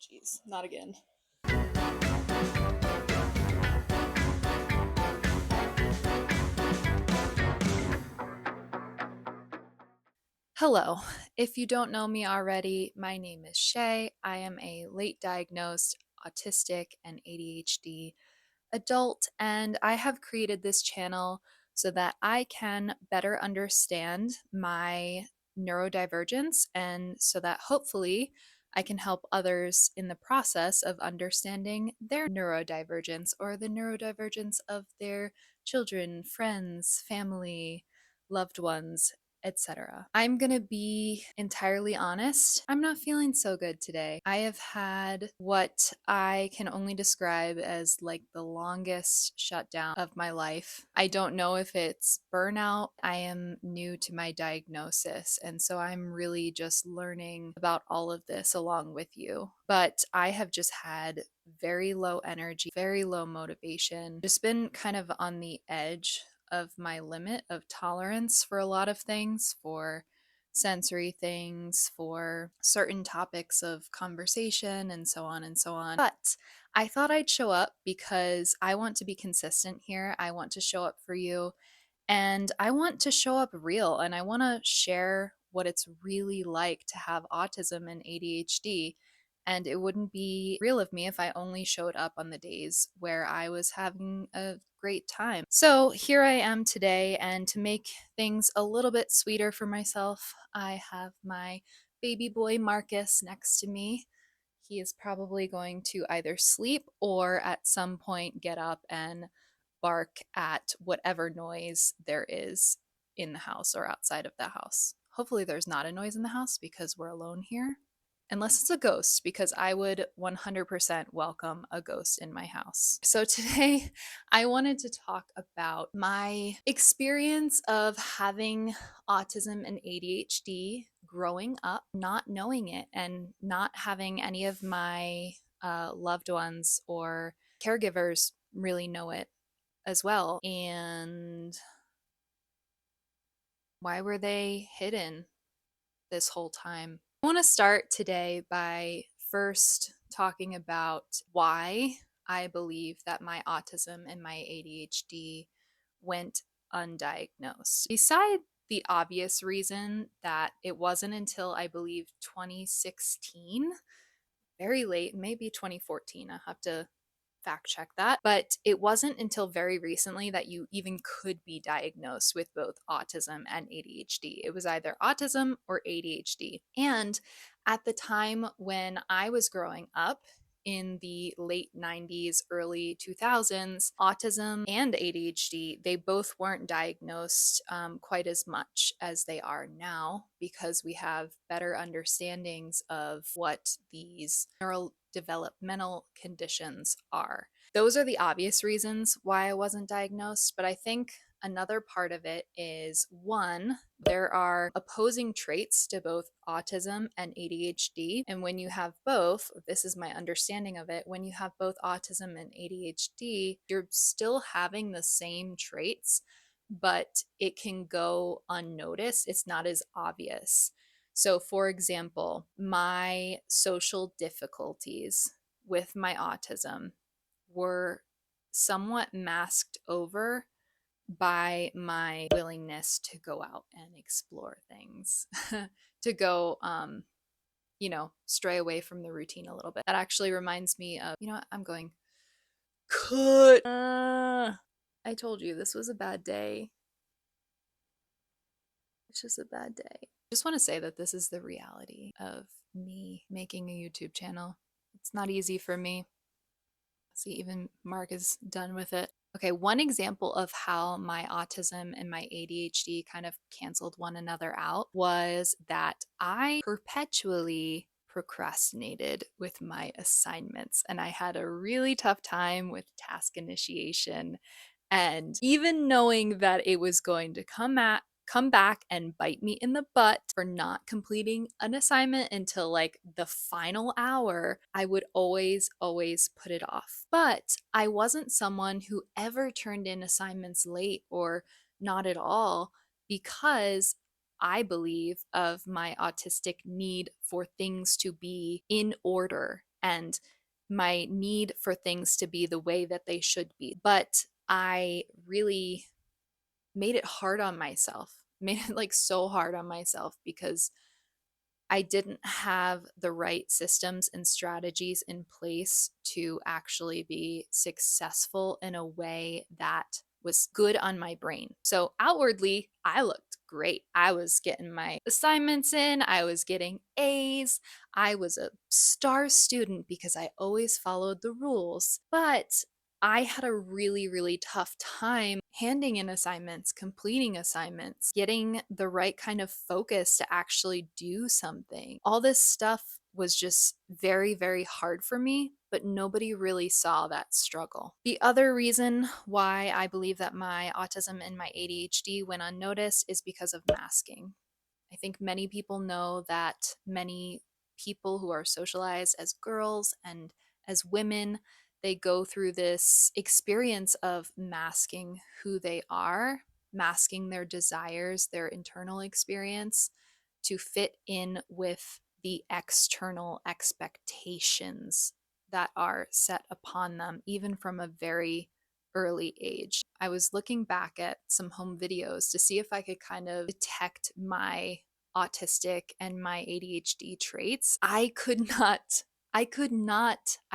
Jeez, not again. Hello. If you don't know me already, my name is Shay. I am a late diagnosed autistic and ADHD adult, and I have created this channel so that I can better understand my neurodivergence and so that hopefully I can help others in the process of understanding their neurodivergence or the neurodivergence of their children, friends, family, loved ones, etc. I'm gonna be entirely honest. I'm not feeling so good today. I have had what I can only describe as like the longest shutdown of my life. I don't know if it's burnout. I am new to my diagnosis, and so I'm really just learning about all of this along with you. But I have just had very low energy, very low motivation, just been kind of on the edge of my limit of tolerance for a lot of things, for sensory things, for certain topics of conversation, and so on and so on. But I thought I'd show up because I want to be consistent here. I want to show up for you, and I want to show up real, and I want to share what it's really like to have autism and ADHD. And it wouldn't be real of me if I only showed up on the days where I was having a great time. So here I am today, and to make things a little bit sweeter for myself, I have my baby boy Marcus next to me. He is probably going to either sleep or at some point get up and bark at whatever noise there is in the house or outside of the house. Hopefully, there's not a noise in the house because we're alone here. Unless it's a ghost, because I would 100% welcome a ghost in my house. So, today I wanted to talk about my experience of having autism and ADHD growing up, not knowing it, and not having any of my loved ones or caregivers really know it as well. And why were they hidden this whole time? I want to start today by first talking about why I believe that my autism and my ADHD went undiagnosed. Beside the obvious reason that it wasn't until I believe 2016, very late, maybe 2014, I'll have to fact check that. But it wasn't until very recently that you even could be diagnosed with both autism and ADHD. It was either autism or ADHD. And at the time when I was growing up, in the late 90s, early 2000s, autism and ADHD, they both weren't diagnosed quite as much as they are now because we have better understandings of what these neurodevelopmental conditions are. Those are the obvious reasons why I wasn't diagnosed, but I think another part of it is one, there are opposing traits to both autism and ADHD. And when you have both, this is my understanding of it, when you have both autism and ADHD, you're still having the same traits, but it can go unnoticed. It's not as obvious. So, for example, my social difficulties with my autism were somewhat masked over by my willingness to go out and explore things, to go, stray away from the routine a little bit. That actually reminds me of, you know what, I'm going, cut. I told you this was a bad day. It's just a bad day. I just want to say that this is the reality of me making a YouTube channel. It's not easy for me. See, even Mark is done with it. Okay, one example of how my autism and my ADHD kind of canceled one another out was that I perpetually procrastinated with my assignments, and I had a really tough time with task initiation. And even knowing that it was going to come back and bite me in the butt for not completing an assignment until like the final hour, I would always put it off. But I wasn't someone who ever turned in assignments late or not at all because I believe of my autistic need for things to be in order and my need for things to be the way that they should be. But I really made it hard on myself, made it like so hard on myself because I didn't have the right systems and strategies in place to actually be successful in a way that was good on my brain. So outwardly, I looked great. I was getting my assignments in, I was getting A's, I was a star student because I always followed the rules. But I had a really, really tough time handing in assignments, completing assignments, getting the right kind of focus to actually do something. All this stuff was just very, very hard for me, but nobody really saw that struggle. The other reason why I believe that my autism and my ADHD went unnoticed is because of masking. I think many people know that many people who are socialized as girls and as women, they go through this experience of masking who they are, masking their desires, their internal experience to fit in with the external expectations that are set upon them, even from a very early age. I was looking back at some home videos to see if I could kind of detect my autistic and my ADHD traits. I could not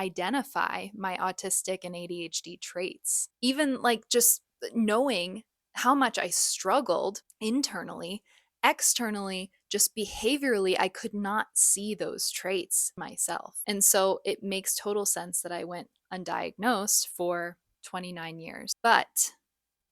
identify my autistic and ADHD traits. Even like just knowing how much I struggled internally, externally, just behaviorally, I could not see those traits myself. And so it makes total sense that I went undiagnosed for 29 years. But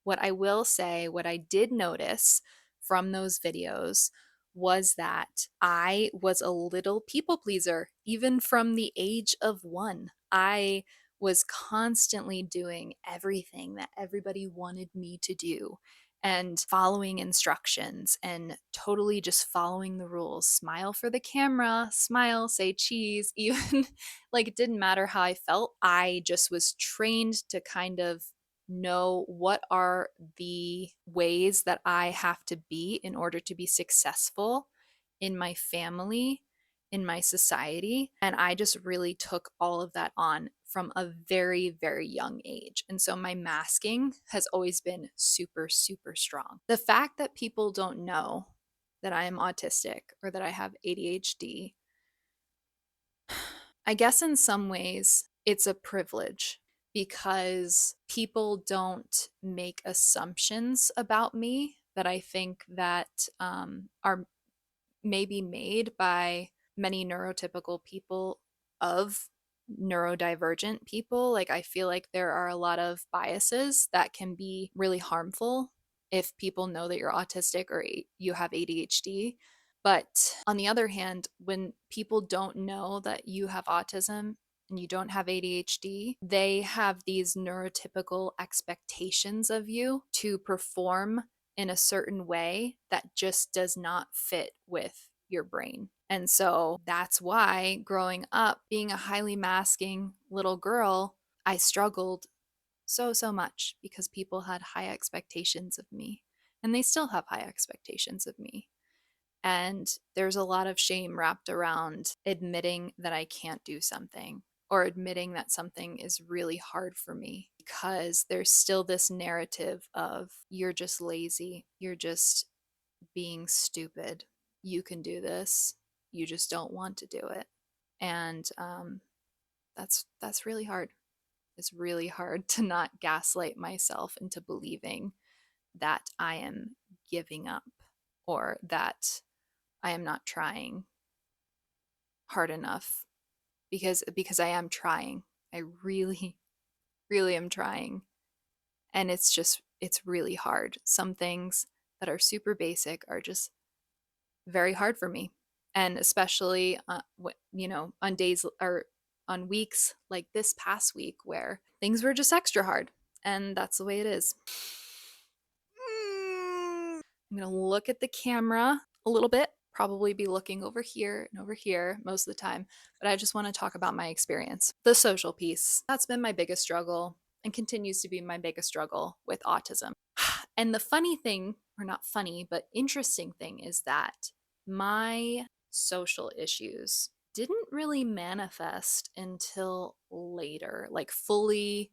what I will say, what I did notice from those videos was that I was a little people pleaser, even from the age of 1. I was constantly doing everything that everybody wanted me to do and following instructions and totally just following the rules. Smile for the camera, smile, say cheese, even like it didn't matter how I felt. I just was trained to kind of know what are the ways that I have to be in order to be successful in my family, in my society. And I just really took all of that on from a very, very young age. And so my masking has always been super, super strong. The fact that people don't know that I am autistic or that I have ADHD, I guess in some ways it's a privilege because people don't make assumptions about me that I think that are maybe made by many neurotypical people of neurodivergent people. Like, I feel like there are a lot of biases that can be really harmful if people know that you're autistic or you have ADHD. But on the other hand, when people don't know that you have autism and you don't have ADHD, they have these neurotypical expectations of you to perform in a certain way that just does not fit with your brain. And so that's why growing up, being a highly masking little girl, I struggled so much because people had high expectations of me. And they still have high expectations of me. And there's a lot of shame wrapped around admitting that I can't do something or admitting that something is really hard for me because there's still this narrative of you're just lazy, you're just being stupid, you can do this, you just don't want to do it. And that's really hard. It's really hard to not gaslight myself into believing that I am giving up or that I am not trying hard enough because I am trying. I really really am trying. And it's really hard. Some things that are super basic are just very hard for me. And especially on days or on weeks like this past week where things were just extra hard. And that's the way it is. I'm going to look at the camera a little bit, probably be looking over here and over here most of the time, but I just want to talk about my experience. The social piece. That's been my biggest struggle and continues to be my biggest struggle with autism. And the funny thing, or not funny, but interesting thing is that my social issues didn't really manifest until later, like fully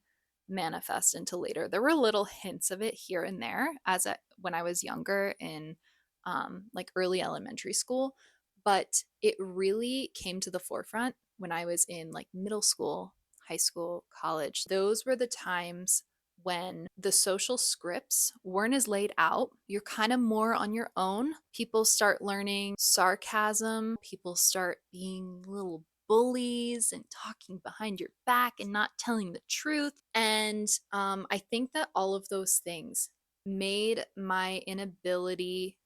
manifest until later. There were little hints of it here and there when I was younger in like early elementary school, but it really came to the forefront when I was in like middle school, high school, college. Those were the times when the social scripts weren't as laid out. You're kind of more on your own. People start learning sarcasm, people start being little bullies and talking behind your back and not telling the truth. And I think that all of those things made my inability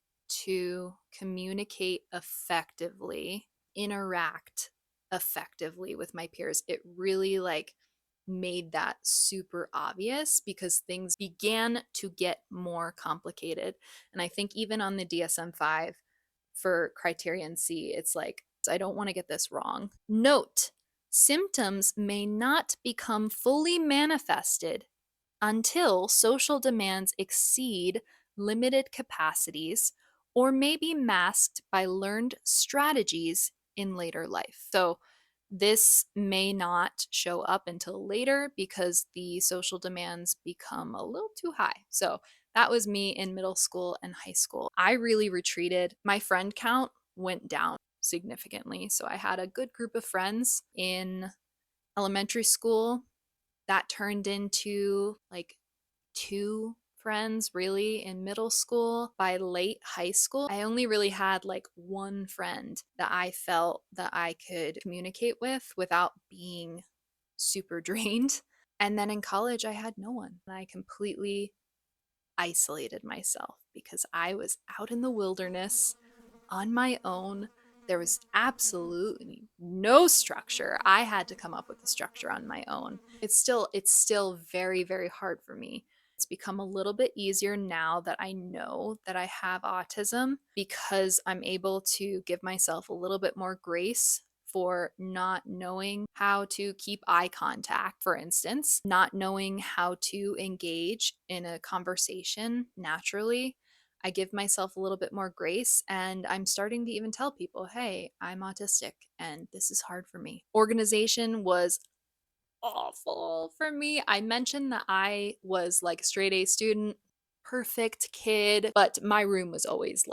to communicate effectively, interact effectively with my peers. It really like made that super obvious because things began to get more complicated. And I think even on the DSM 5 for criterion C, it's like, I don't want to get this wrong. Note, symptoms may not become fully manifested until social demands exceed limited capacities or may be masked by learned strategies in later life. So, this may not show up until later because the social demands become a little too high. So, that was me in middle school and high school. I really retreated. My friend count went down significantly. So, I had a good group of friends in elementary school that turned into like two friends really in middle school. By late high school, I only really had like one friend that I felt that I could communicate with without being super drained. And then in college, I had no one. I completely isolated myself because I was out in the wilderness on my own. There was absolutely no structure. I had to come up with the structure on my own. It's still very, very hard for me. It's become a little bit easier now that I know that I have autism because I'm able to give myself a little bit more grace for not knowing how to keep eye contact, for instance, not knowing how to engage in a conversation naturally. I give myself a little bit more grace, and I'm starting to even tell people, hey, I'm autistic and this is hard for me. Organization was awful for me. I mentioned that I was like a straight A student, perfect kid, but my room was always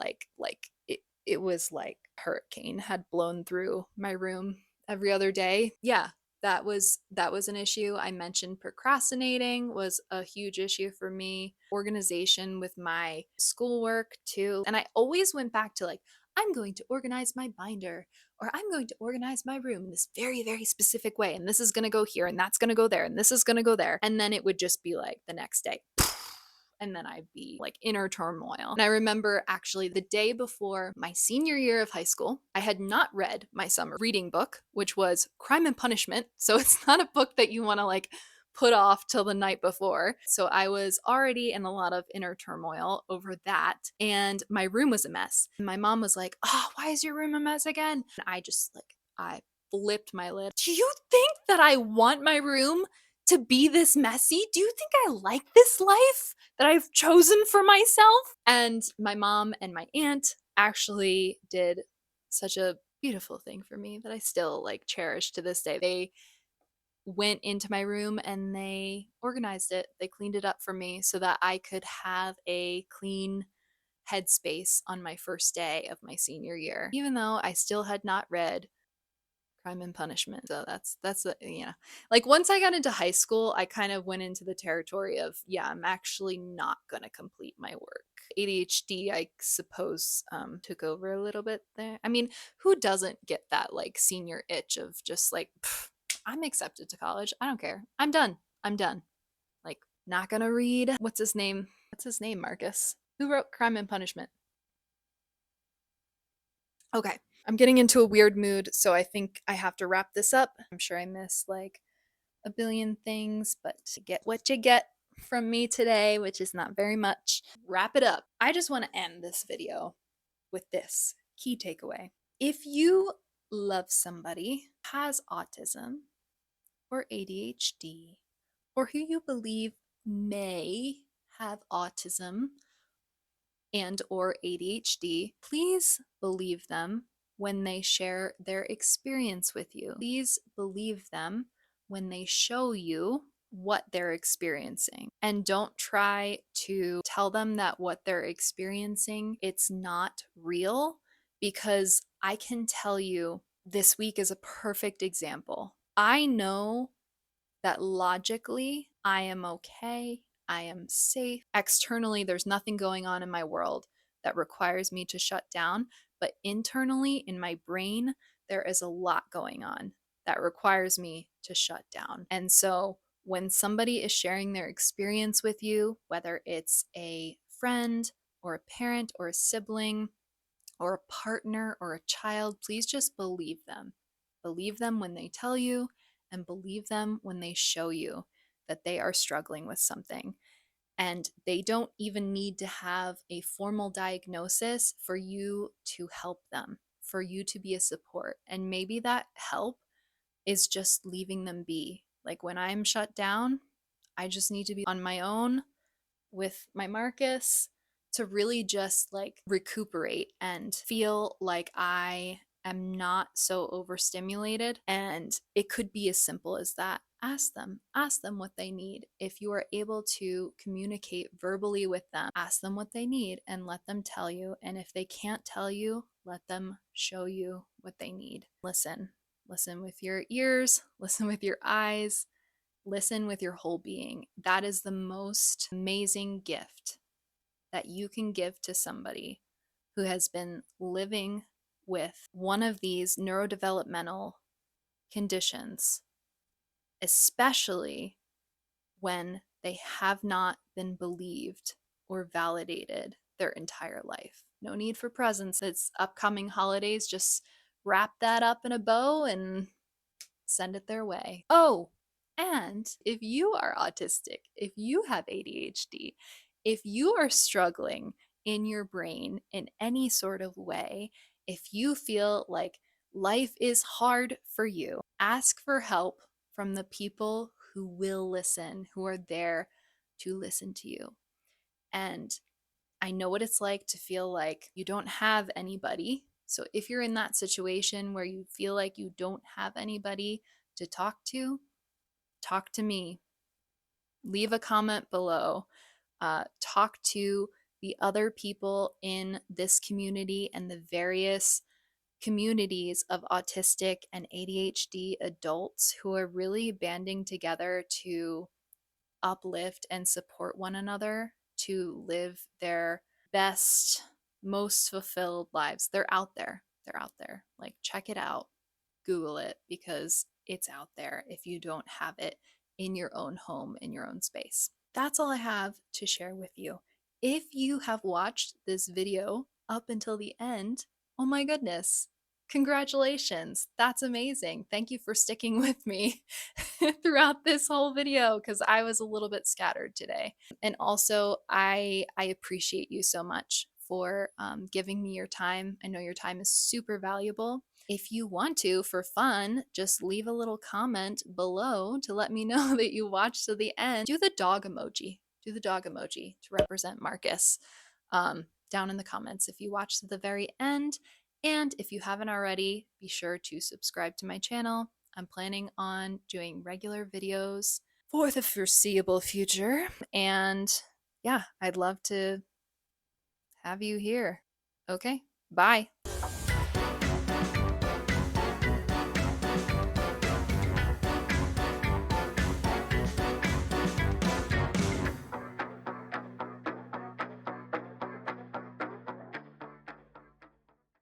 it was like a hurricane had blown through my room every other day. Yeah, that was an issue. I mentioned procrastinating was a huge issue for me. Organization with my schoolwork too. And I always went back to like I'm going to organize my binder or I'm going to organize my room in this very, very specific way. And this is going to go here and that's going to go there and this is going to go there. And then it would just be like the next day. And then I'd be like inner turmoil. And I remember actually the day before my senior year of high school, I had not read my summer reading book, which was Crime and Punishment. So it's not a book that you want to like put off till the night before. So I was already in a lot of inner turmoil over that. And my room was a mess. And my mom was like, oh, why is your room a mess again? And I flipped my lid. Do you think that I want my room to be this messy? Do you think I like this life that I've chosen for myself? And my mom and my aunt actually did such a beautiful thing for me that I still like cherish to this day. They went into my room and they organized it. They cleaned it up for me so that I could have a clean headspace on my first day of my senior year, even though I still had not read Crime and Punishment. So like once I got into high school, I kind of went into the territory of, yeah, I'm actually not going to complete my work. ADHD, I suppose, took over a little bit there. I mean, who doesn't get that like senior itch of just like, I'm accepted to college. I don't care. I'm done. I'm done. Like, not gonna read. What's his name? What's his name, Marcus? Who wrote Crime and Punishment? Okay, I'm getting into a weird mood, so I think I have to wrap this up. I'm sure I missed like a billion things, but to get what you get from me today, which is not very much, wrap it up. I just want to end this video with this key takeaway. If you love somebody who has autism or ADHD, or who you believe may have autism and or ADHD, please believe them when they share their experience with you. Please believe them when they show you what they're experiencing. And don't try to tell them that what they're experiencing, it's not real, because I can tell you this week is a perfect example. I know that logically I am okay, I am safe. Externally, there's nothing going on in my world that requires me to shut down, but internally in my brain, there is a lot going on that requires me to shut down. And so when somebody is sharing their experience with you, whether it's a friend or a parent or a sibling or a partner or a child, please just believe them. Believe them when they tell you, and believe them when they show you that they are struggling with something. And they don't even need to have a formal diagnosis for you to help them, for you to be a support. And maybe that help is just leaving them be. Like when I'm shut down, I just need to be on my own with my Marcus to really just like recuperate and feel like I am not so overstimulated. And it could be as simple as that. Ask them what they need. If you are able to communicate verbally with them, ask them what they need and let them tell you. And if they can't tell you, let them show you what they need. Listen with your ears, listen with your eyes, listen with your whole being. That is the most amazing gift that you can give to somebody who has been living with one of these neurodevelopmental conditions, especially when they have not been believed or validated their entire life. No need for presents. It's upcoming holidays. Just wrap that up in a bow and send it their way. Oh, and if you are autistic, if you have ADHD, if you are struggling in your brain in any sort of way, if you feel like life is hard for you, ask for help from the people who will listen, who are there to listen to you. And I know what it's like to feel like you don't have anybody. So if you're in that situation where you feel like you don't have anybody to talk to me. Leave a comment below. Talk to the other people in this community and the various communities of autistic and ADHD adults who are really banding together to uplift and support one another to live their best, most fulfilled lives. They're out there. They're out there. Like, check it out. Google it because it's out there if you don't have it in your own home, in your own space. That's all I have to share with you. If you have watched this video up until the end, oh my goodness, congratulations. That's amazing. Thank you for sticking with me throughout this whole video because I was a little bit scattered today. And also, I appreciate you so much for giving me your time. I know your time is super valuable. If you want to, for fun, just leave a little comment below to let me know that you watched to the end. Do the dog emoji. Do the dog emoji to represent Marcus down in the comments if you watched to the very end. And if you haven't already, be sure to subscribe to my channel. I'm planning on doing regular videos for the foreseeable future. And yeah, I'd love to have you here. Okay, bye.